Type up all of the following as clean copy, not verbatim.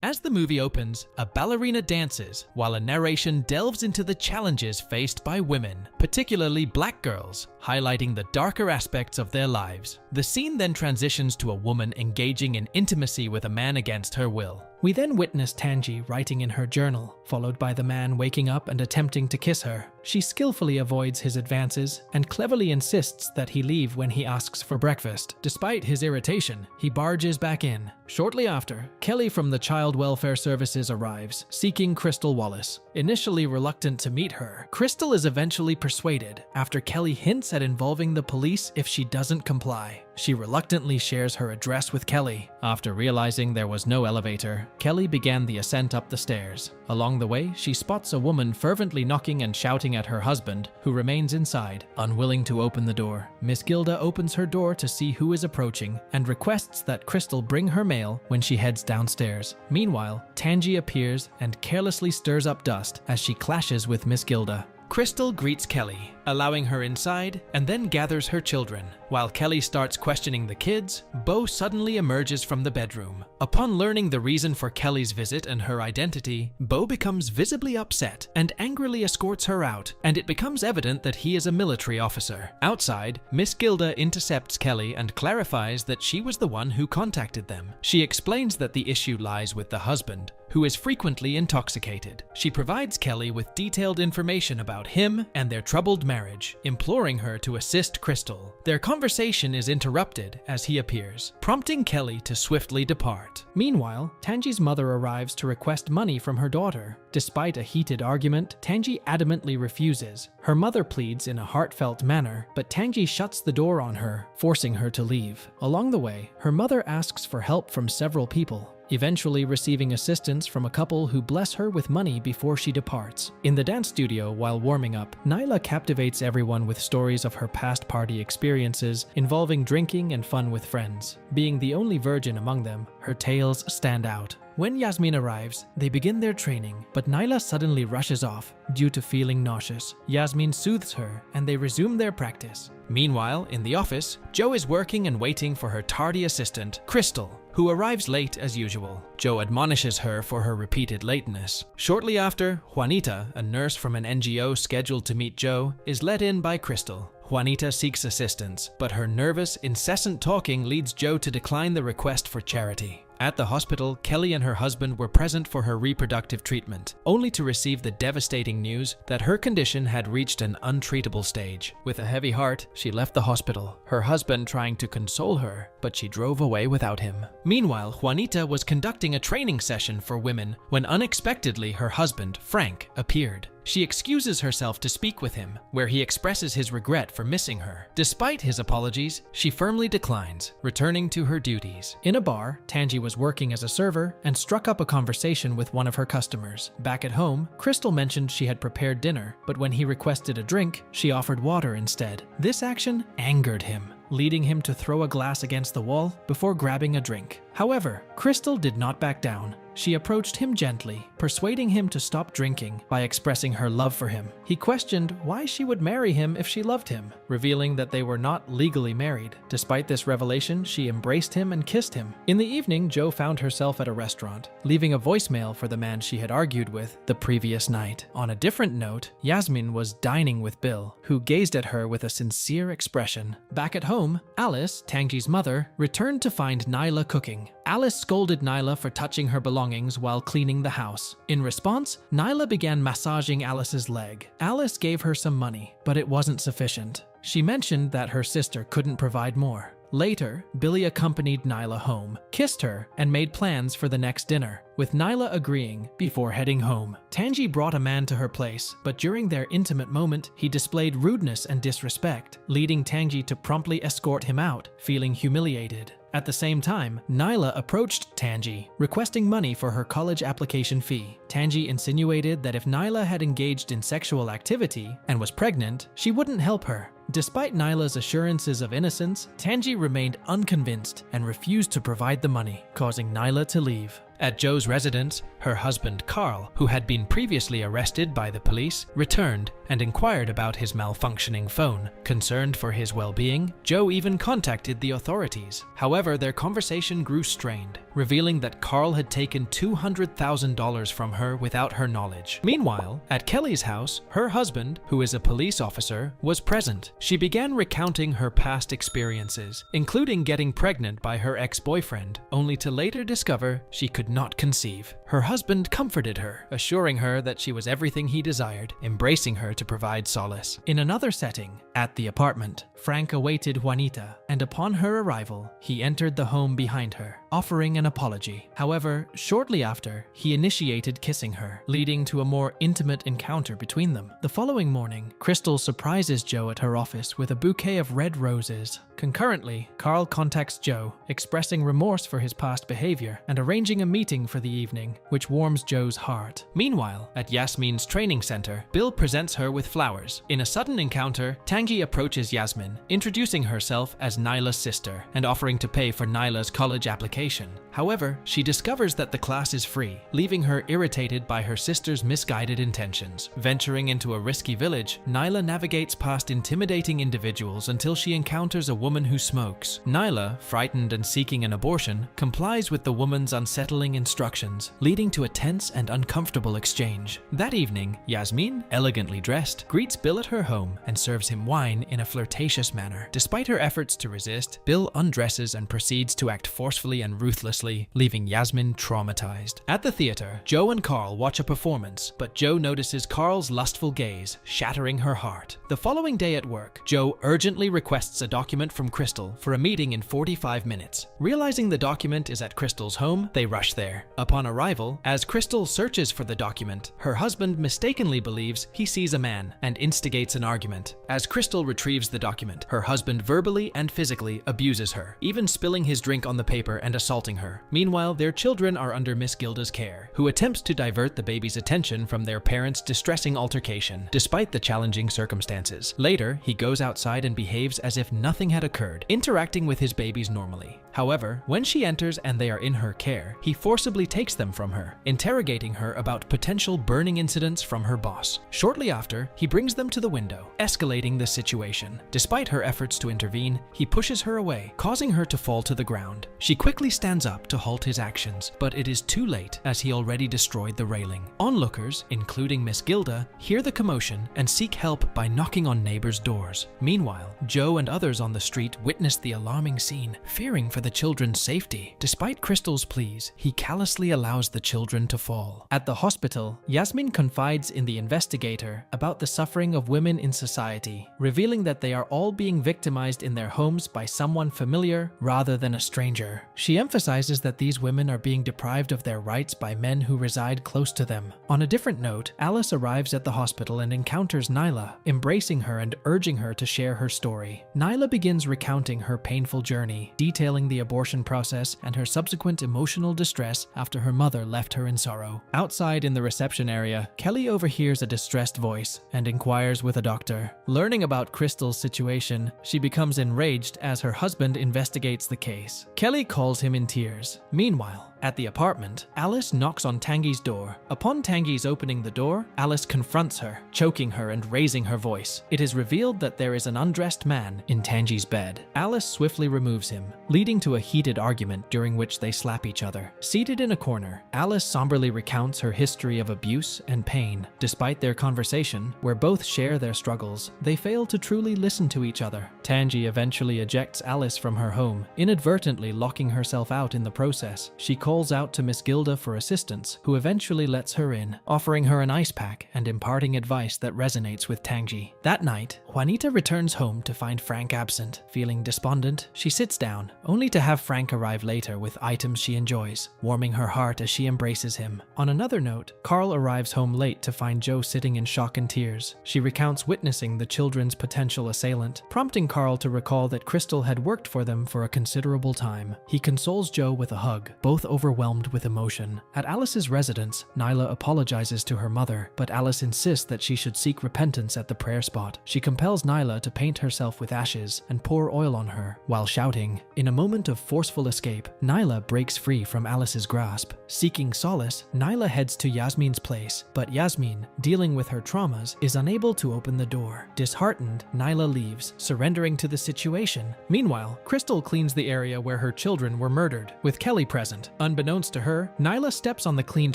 As the movie opens, a ballerina dances while a narration delves into the challenges faced by women, particularly black girls, highlighting the darker aspects of their lives. The scene then transitions to a woman engaging in intimacy with a man against her will. We then witness Tanji writing in her journal, followed by the man waking up and attempting to kiss her. She skillfully avoids his advances and cleverly insists that he leave when he asks for breakfast. Despite his irritation, he barges back in. Shortly after, Kelly from the Child Welfare Services arrives, seeking Crystal Wallace. Initially reluctant to meet her, Crystal is eventually persuaded after Kelly hints at involving the police if she doesn't comply. She reluctantly shares her address with Kelly. After realizing there was no elevator, Kelly began the ascent up the stairs. Along the way, she spots a woman fervently knocking and shouting at her husband, who remains inside, unwilling to open the door. Miss Gilda opens her door to see who is approaching and requests that Crystal bring her mail when she heads downstairs. Meanwhile, Tanji appears and carelessly stirs up dust as she clashes with Miss Gilda. Crystal greets Kelly, allowing her inside, and then gathers her children. While Kelly starts questioning the kids, Bo suddenly emerges from the bedroom. Upon learning the reason for Kelly's visit and her identity, Bo becomes visibly upset and angrily escorts her out, and it becomes evident that he is a military officer. Outside, Miss Gilda intercepts Kelly and clarifies that she was the one who contacted them. She explains that the issue lies with the husband, who is frequently intoxicated. She provides Kelly with detailed information about him and their troubled marriage, imploring her to assist Crystal. Their conversation is interrupted as he appears, prompting Kelly to swiftly depart. Meanwhile, Tanji's mother arrives to request money from her daughter. Despite a heated argument, Tanji adamantly refuses. Her mother pleads in a heartfelt manner, but Tanji shuts the door on her, forcing her to leave. Along the way, her mother asks for help from several people, eventually receiving assistance from a couple who bless her with money before she departs. In the dance studio, while warming up, Nyla captivates everyone with stories of her past party experiences involving drinking and fun with friends. Being the only virgin among them, her tales stand out. When Yasmin arrives, they begin their training, but Nyla suddenly rushes off due to feeling nauseous. Yasmin soothes her, and they resume their practice. Meanwhile, in the office, Jo is working and waiting for her tardy assistant, Crystal, who arrives late as usual. Jo admonishes her for her repeated lateness. Shortly after, Juanita, a nurse from an NGO scheduled to meet Jo, is let in by Crystal. Juanita seeks assistance, but her nervous, incessant talking leads Jo to decline the request for charity. At the hospital, Kelly and her husband were present for her reproductive treatment, only to receive the devastating news that her condition had reached an untreatable stage. With a heavy heart, she left the hospital, her husband trying to console her, but she drove away without him. Meanwhile, Juanita was conducting a training session for women when unexpectedly her husband, Frank, appeared. She excuses herself to speak with him, where he expresses his regret for missing her. Despite his apologies, she firmly declines, returning to her duties. In a bar, Tanji was working as a server and struck up a conversation with one of her customers. Back at home, Crystal mentioned she had prepared dinner, but when he requested a drink, she offered water instead. This action angered him, leading him to throw a glass against the wall before grabbing a drink. However, Crystal did not back down. She approached him gently, persuading him to stop drinking by expressing her love for him. He questioned why she would marry him if she loved him, revealing that they were not legally married. Despite this revelation, she embraced him and kissed him. In the evening, Jo found herself at a restaurant, leaving a voicemail for the man she had argued with the previous night. On a different note, Yasmin was dining with Bill, who gazed at her with a sincere expression. Back at home, Alice, Tanji's mother, returned to find Nyla cooking. Alice scolded Nyla for touching her belongings while cleaning the house. In response, Nyla began massaging Alice's leg. Alice gave her some money, but it wasn't sufficient. She mentioned that her sister couldn't provide more. Later, Billy accompanied Nyla home, kissed her, and made plans for the next dinner, with Nyla agreeing before heading home. Tanji brought a man to her place, but during their intimate moment, he displayed rudeness and disrespect, leading Tanji to promptly escort him out, feeling humiliated. At the same time, Nyla approached Tanji, requesting money for her college application fee. Tanji insinuated that if Nyla had engaged in sexual activity and was pregnant, she wouldn't help her. Despite Nyla's assurances of innocence, Tanji remained unconvinced and refused to provide the money, causing Nyla to leave. At Joe's residence, her husband Carl, who had been previously arrested by the police, returned and inquired about his malfunctioning phone. Concerned for his well-being, Joe even contacted the authorities. However, their conversation grew strained, revealing that Carl had taken $200,000 from her without her knowledge. Meanwhile, at Kelly's house, her husband, who is a police officer, was present. She began recounting her past experiences, including getting pregnant by her ex-boyfriend, only to later discover she could not conceive. Her husband comforted her, assuring her that she was everything he desired, embracing her to provide solace. In another setting, at the apartment, Frank awaited Juanita, and upon her arrival, he entered the home behind her, offering an apology. However, shortly after, he initiated kissing her, leading to a more intimate encounter between them. The following morning, Crystal surprises Joe at her office with a bouquet of red roses. Concurrently, Carl contacts Joe, expressing remorse for his past behavior and arranging a meeting for the evening, which warms Joe's heart. Meanwhile, at Yasmin's training center, Bill presents her with flowers. In a sudden encounter, Tangi approaches Yasmin, introducing herself as Nyla's sister and offering to pay for Nyla's college application. However, she discovers that the class is free, leaving her irritated by her sister's misguided intentions. Venturing into a risky village, Nyla navigates past intimidating individuals until she encounters a woman who smokes. Nyla, frightened and seeking an abortion, complies with the woman's unsettling instructions, leading to a tense and uncomfortable exchange. That evening, Yasmin, elegantly dressed, greets Bill at her home and serves him wine in a flirtatious manner. Despite her efforts to resist, Bill undresses and proceeds to act forcefully and ruthlessly, leaving Yasmin traumatized. At the theater, Joe and Carl watch a performance, but Joe notices Carl's lustful gaze, shattering her heart. The following day at work, Joe urgently requests a document from Crystal for a meeting in 45 minutes. Realizing the document is at Crystal's home, they rush there. Upon arrival, as Crystal searches for the document, her husband mistakenly believes he sees a man and instigates an argument. As Crystal retrieves the document, her husband verbally and physically abuses her, even spilling his drink on the paper and assaulting her. Meanwhile, their children are under Miss Gilda's care, who attempts to divert the baby's attention from their parents' distressing altercation, despite the challenging circumstances. Later, he goes outside and behaves as if nothing had occurred, interacting with his babies normally. However, when she enters and they are in her care, he forcibly takes them from her, interrogating her about potential burning incidents from her boss. Shortly after, he brings them to the window, escalating the situation. Despite her efforts to intervene, he pushes her away, causing her to fall to the ground. She quickly stands up to halt his actions, but it is too late as he already destroyed the railing. Onlookers, including Miss Gilda, hear the commotion and seek help by knocking on neighbors' doors. Meanwhile, Joe and others on the street witness the alarming scene, fearing for the children's safety. Despite Crystal's pleas, he callously allows the children to fall. At the hospital, Yasmin confides in the investigator about the suffering of women in society, revealing that they are all being victimized in their homes by someone familiar rather than a stranger. She emphasizes that these women are being deprived of their rights by men who reside close to them. On a different note, Alice arrives at the hospital and encounters Nyla, embracing her and urging her to share her story. Nyla begins recounting her painful journey, detailing the abortion process and her subsequent emotional distress after her mother left her in sorrow. Outside in the reception area, Kelly overhears a distressed voice and inquires with a doctor. Learning about Crystal's situation, she becomes enraged as her husband investigates the case. Kelly calls him in tears. Meanwhile, at the apartment, Alice knocks on Tangi's door. Upon Tangi's opening the door, Alice confronts her, choking her and raising her voice. It is revealed that there is an undressed man in Tangi's bed. Alice swiftly removes him, leading to a heated argument during which they slap each other. Seated in a corner, Alice somberly recounts her history of abuse and pain. Despite their conversation, where both share their struggles, they fail to truly listen to each other. Tangi eventually ejects Alice from her home, inadvertently locking herself out in the process. She calls out to Miss Gilda for assistance, who eventually lets her in, offering her an ice pack and imparting advice that resonates with Tangi. That night, Juanita returns home to find Frank absent. Feeling despondent, she sits down, only to have Frank arrive later with items she enjoys, warming her heart as she embraces him. On another note, Carl arrives home late to find Joe sitting in shock and tears. She recounts witnessing the children's potential assailant, prompting Carl to recall that Crystal had worked for them for a considerable time. He consoles Joe with a hug, both over overwhelmed with emotion. At Alice's residence, Nyla apologizes to her mother, but Alice insists that she should seek repentance at the prayer spot. She compels Nyla to paint herself with ashes and pour oil on her, while shouting. In a moment of forceful escape, Nyla breaks free from Alice's grasp. Seeking solace, Nyla heads to Yasmin's place, but Yasmin, dealing with her traumas, is unable to open the door. Disheartened, Nyla leaves, surrendering to the situation. Meanwhile, Crystal cleans the area where her children were murdered, with Kelly present. Unbeknownst to her, Nyla steps on the cleaned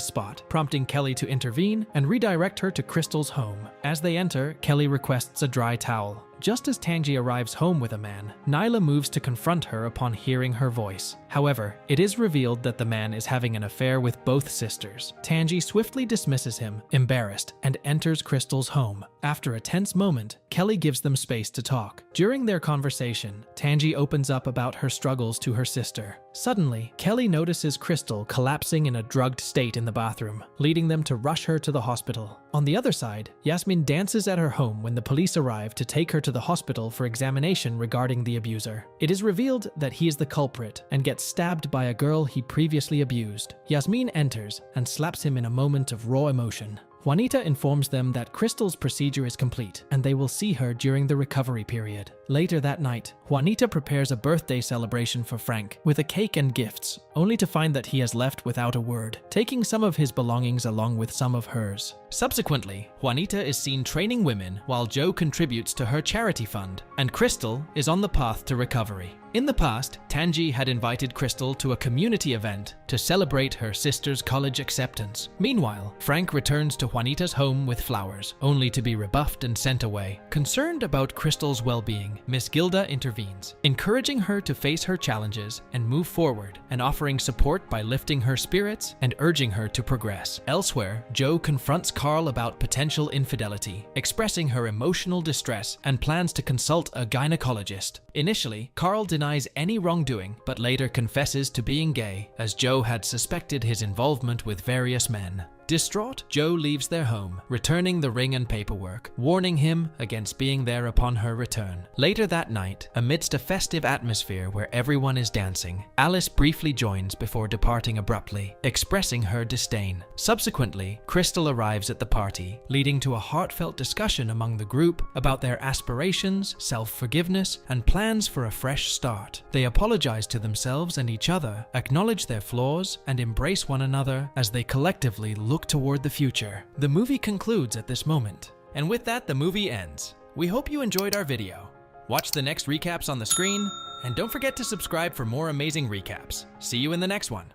spot, prompting Kelly to intervene and redirect her to Crystal's home. As they enter, Kelly requests a dry towel. Just as Tangi arrives home with a man, Nyla moves to confront her upon hearing her voice. However, it is revealed that the man is having an affair with both sisters. Tangi swiftly dismisses him, embarrassed, and enters Crystal's home. After a tense moment, Kelly gives them space to talk. During their conversation, Tangi opens up about her struggles to her sister. Suddenly, Kelly notices Crystal collapsing in a drugged state in the bathroom, leading them to rush her to the hospital. On the other side, Yasmin dances at her home when the police arrive to take her to the hospital for examination regarding the abuser. It is revealed that he is the culprit and gets stabbed by a girl he previously abused. Yasmin enters and slaps him in a moment of raw emotion. Juanita informs them that Crystal's procedure is complete and they will see her during the recovery period. Later that night, Juanita prepares a birthday celebration for Frank with a cake and gifts, only to find that he has left without a word, taking some of his belongings along with some of hers. Subsequently, Juanita is seen training women while Joe contributes to her charity fund, and Crystal is on the path to recovery. In the past, Tangi had invited Crystal to a community event to celebrate her sister's college acceptance. Meanwhile, Frank returns to Juanita's home with flowers, only to be rebuffed and sent away. Concerned about Crystal's well-being, Miss Gilda intervenes, encouraging her to face her challenges and move forward, and offering support by lifting her spirits and urging her to progress. Elsewhere, Joe confronts Carl about potential infidelity, expressing her emotional distress and plans to consult a gynecologist. Initially, Carl denies any wrongdoing, but later confesses to being gay, as Joe had suspected his involvement with various men. Distraught, Joe leaves their home, returning the ring and paperwork, warning him against being there upon her return. Later that night, amidst a festive atmosphere where everyone is dancing, Alice briefly joins before departing abruptly, expressing her disdain. Subsequently, Crystal arrives at the party, leading to a heartfelt discussion among the group about their aspirations, self-forgiveness, and plans for a fresh start. They apologize to themselves and each other, acknowledge their flaws, and embrace one another as they collectively look toward the future. The movie concludes at this moment. And with that, the movie ends. We hope you enjoyed our video. Watch the next recaps on the screen, and don't forget to subscribe for more amazing recaps. See you in the next one.